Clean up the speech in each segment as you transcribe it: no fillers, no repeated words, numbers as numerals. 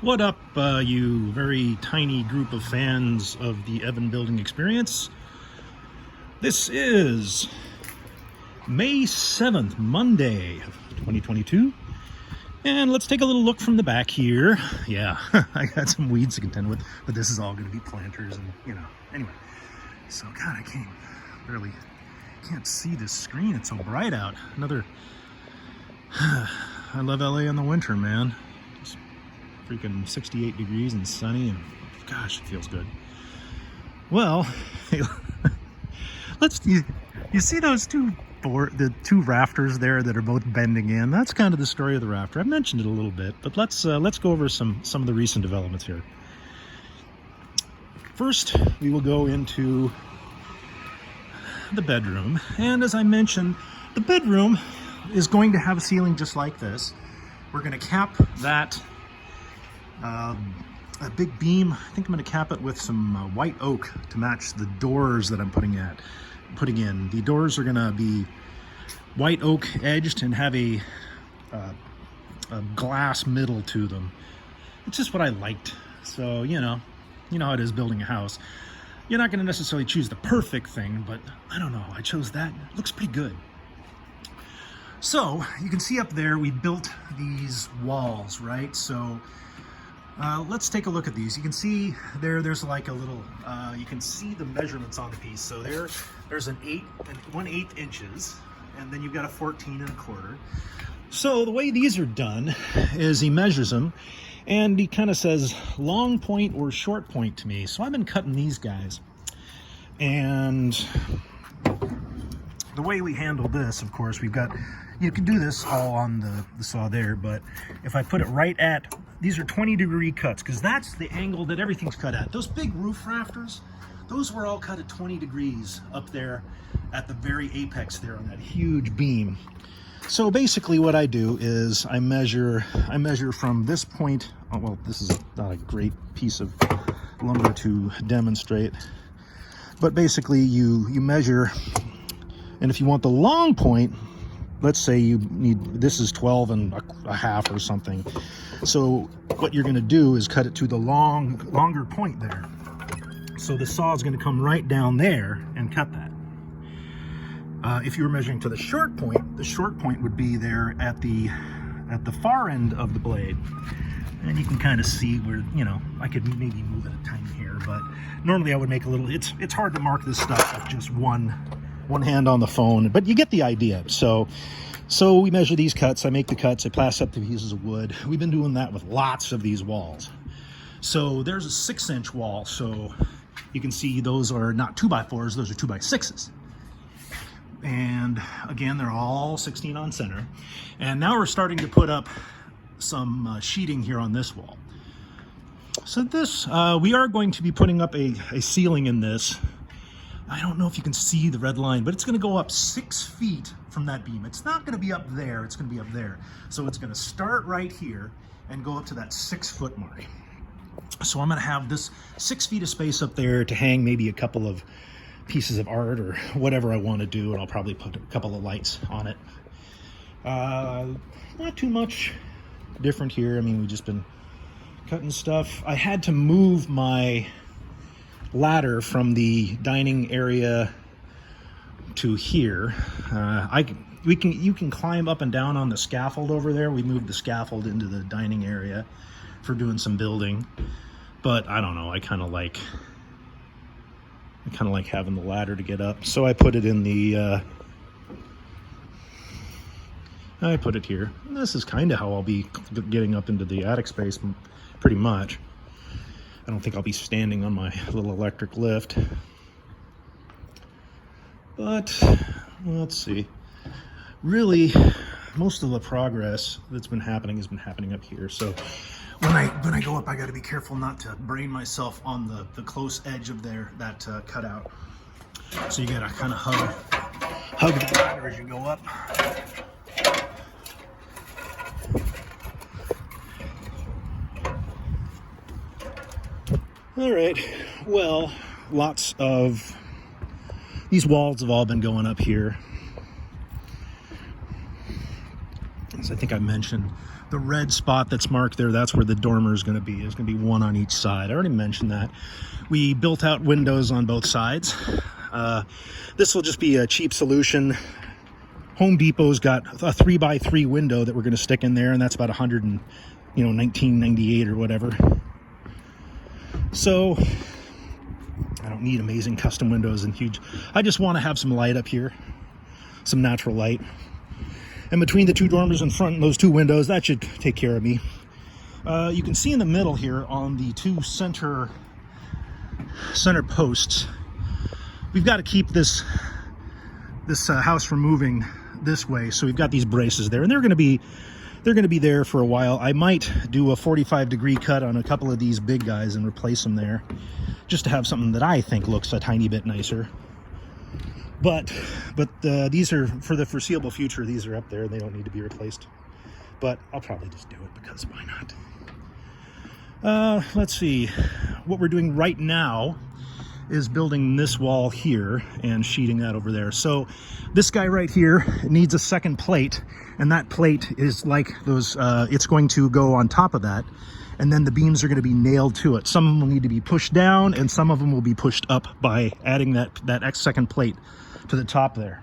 What up, you very tiny group of fans of the Evan building experience? This is May 7th, Monday of 2022. And let's take a little look from the back here. Yeah, I got some weeds to contend with, but this is all going to be planters and, anyway. So, God, I can't see this screen. It's so bright out. I love LA in the winter, man. It's freaking 68 degrees and sunny, and gosh, it feels good. Well, you see those the two rafters there that are both bending in? That's kind of the story of the rafter. I've mentioned it a little bit, but let's go over some of the recent developments here. First, we will go into the bedroom, and as I mentioned, the bedroom is going to have a ceiling just like this. We're going to cap that a big beam. I think I'm going to cap it with some white oak to match the doors that I'm putting in. The doors are going to be white oak edged and have a glass middle to them. It's just what I liked. So, you know how it is building a house. You're not going to necessarily choose the perfect thing, but I don't know. I chose that. It looks pretty good. So you can see up there, we built these walls, right? So let's take a look at these. You can see there's like a little, you can see the measurements on the piece. So there's 1/8 inches, and then you've got a 14 1/4. So the way these are done is he measures them, and he kind of says long point or short point to me. So I've been cutting these guys, and the way we handle this, of course, you can do this all on the saw there, but if I put it right at, these are 20-degree cuts, because that's the angle that everything's cut at. Those big roof rafters, those were all cut at 20 degrees up there at the very apex there on that huge beam. So basically what I do is I measure from this point, well, this is not a great piece of lumber to demonstrate, but basically you measure, and if you want the long point, let's say this is 12 1/2 or something. So what you're going to do is cut it to the longer point there. So the saw is going to come right down there and cut that. If you were measuring to the short point would be there at the far end of the blade. And you can kind of see where, I could maybe move it a tiny hair, but normally I would make a little, it's hard to mark this stuff with just one hand on the phone, but you get the idea. So we measure these cuts, I make the cuts, I pass up the pieces of wood. We've been doing that with lots of these walls. So there's a 6-inch wall, so you can see those are not 2x4s, those are 2x6s. And again, they're all 16 on center. And now we're starting to put up some sheeting here on this wall. So this, we are going to be putting up a ceiling in this. I don't know if you can see the red line, but it's going to go up 6 feet from that beam. It's not going to be up there, it's going to be up there. So it's going to start right here and go up to that 6-foot mark. So I'm going to have this 6 feet of space up there to hang maybe a couple of pieces of art or whatever I want to do, and I'll probably put a couple of lights on it. Not too much different here. I mean, we've just been cutting stuff. I had to move my ladder from the dining area to here. You can climb up and down on the scaffold over there. We moved the scaffold into the dining area for doing some building, but I don't know, I kind of like having the ladder to get up, so I put it in the I put it here. And this is kind of how I'll be getting up into the attic space, pretty much. I don't think I'll be standing on my little electric lift, but let's see. Really, most of the progress that's been happening has been happening up here. So when I go up, I got to be careful not to brain myself on the close edge of that cutout. So you got to kind of hug the ladder as you go up. All right, well, lots of these walls have all been going up here. I think I mentioned the red spot that's marked there, that's where the dormer is going to be. There's going to be one on each side. I already mentioned that. We built out windows on both sides. This will just be a cheap solution. Home Depot's got a 3x3 window that we're going to stick in there, and that's about 1998 or whatever. So I don't need amazing custom windows and huge. I just want to have some light up here, some natural light. And between the two dormers in front and those two windows, that should take care of me. You can see in the middle here on the two center posts, we've got to keep this house from moving this way. So we've got these braces there, and they're going to be there for a while. I might do a 45-degree cut on a couple of these big guys and replace them there, just to have something that I think looks a tiny bit nicer. But these are for the foreseeable future. These are up there. They don't need to be replaced. But I'll probably just do it because why not? Let's see. What we're doing right now is building this wall here and sheeting that over there. So this guy right here needs a second plate, and that plate is like those, it's going to go on top of that, and then the beams are going to be nailed to it. Some of them will need to be pushed down, and some of them will be pushed up by adding that second plate to the top there.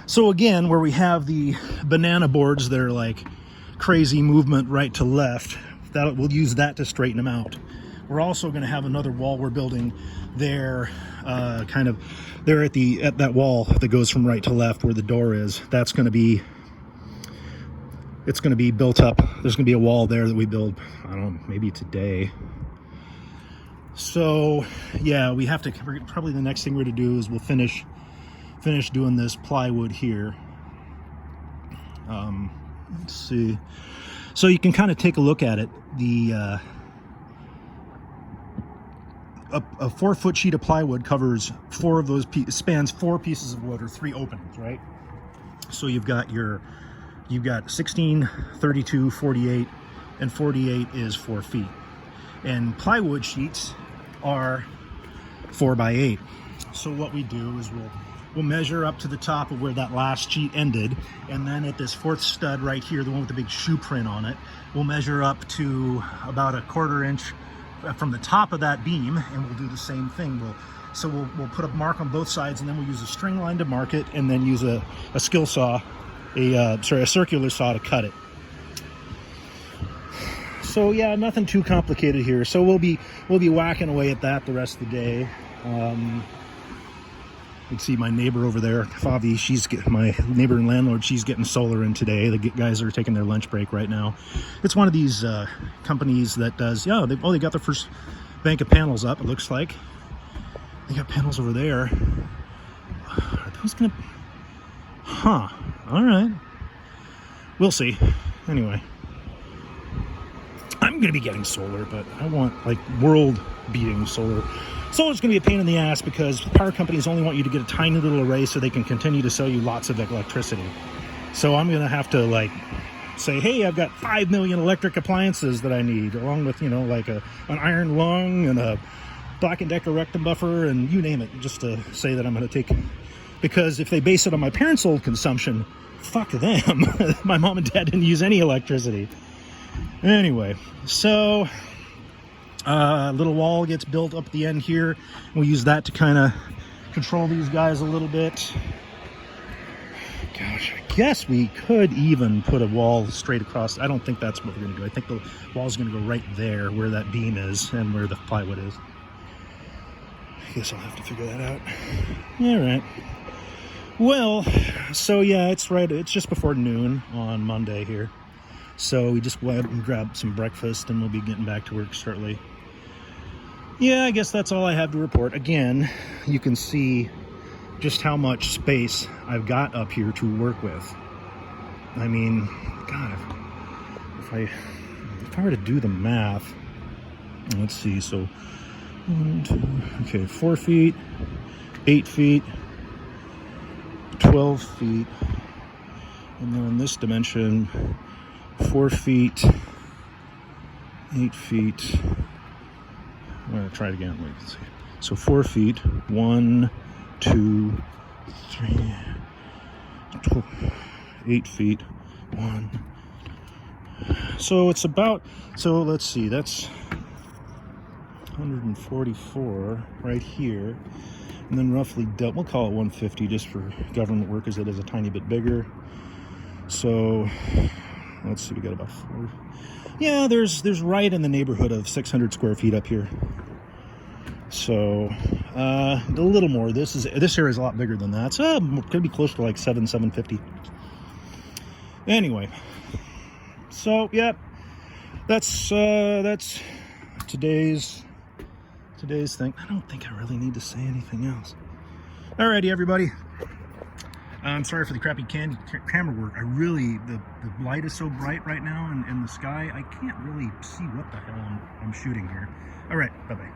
So again, where we have the banana boards that are like crazy movement right to left, we'll use that to straighten them out. We're also going to have another wall we're building there, kind of there at that wall that goes from right to left where the door is. It's going to be built up. There's going to be a wall there that we build, I don't know, maybe today. So yeah, we have to, probably the next thing we're going to do is we'll finish doing this plywood here. Let's see. So you can kind of take a look at it. A 4-foot sheet of plywood covers 4 of those spans 4 pieces of wood, or 3 openings, right? So you've got 16, 32, 48, and 48 is 4 feet. And plywood sheets are 4 by 8. So what we do is we'll measure up to the top of where that last sheet ended, and then at this 4th stud right here, the one with the big shoe print on it, we'll measure up to about a 1/4 inch from the top of that beam, and we'll do the same thing. We'll put a mark on both sides, and then we'll use a string line to mark it, and then use a skill saw, a circular saw to cut it. So yeah, nothing too complicated here. So we'll be whacking away at that the rest of the day. You can see my neighbor over there, Favi, my neighbor and landlord, she's getting solar in today. The guys are taking their lunch break right now. It's one of these companies that does, yeah, they got their first bank of panels up, it looks like. They got panels over there. Are those gonna, all right. We'll see. Anyway, I'm gonna be getting solar, but I want like world-beating solar. Solar's going to be a pain in the ass because power companies only want you to get a tiny little array so they can continue to sell you lots of electricity. So I'm going to have to like say, hey, I've got 5 million electric appliances that I need, along with, like an iron lung and a Black & Decker rectum buffer and you name it, just to say that I'm going to take, because if they base it on my parents' old consumption, fuck them. My mom and dad didn't use any electricity. Anyway, so little wall gets built up at the end here. We'll use that to kind of control these guys a little bit. Gosh, I guess we could even put a wall straight across. I don't think that's what we're going to do. I think the wall's going to go right there where that beam is and where the plywood is. I guess I'll have to figure that out. All right. Well, so yeah, it's just before noon on Monday here. So we just went and grabbed some breakfast and we'll be getting back to work shortly. Yeah, I guess that's all I have to report. Again, you can see just how much space I've got up here to work with. I mean, God, if I were to do the math, let's see, so 4 feet, 8 feet, 12 feet, and then this dimension, 4 feet, 8 feet. I'm going to try it again. Wait, let's see. So 4 feet, 1, 2, 3, 8 feet. One. So it's about, so let's see, that's 144 right here. And then roughly, we'll call it 150 just for government work, as it is a tiny bit bigger. So let's see, we got about 4. Yeah, there's right in the neighborhood of 600 square feet up here. So a little more. This area is a lot bigger than that. So could be close to like 750. Anyway, so yeah, that's today's thing. I don't think I really need to say anything else. Alrighty, everybody. I'm sorry for the crappy camera work. The light is so bright right now in the sky, I can't really see what the hell I'm shooting here. All right, bye-bye.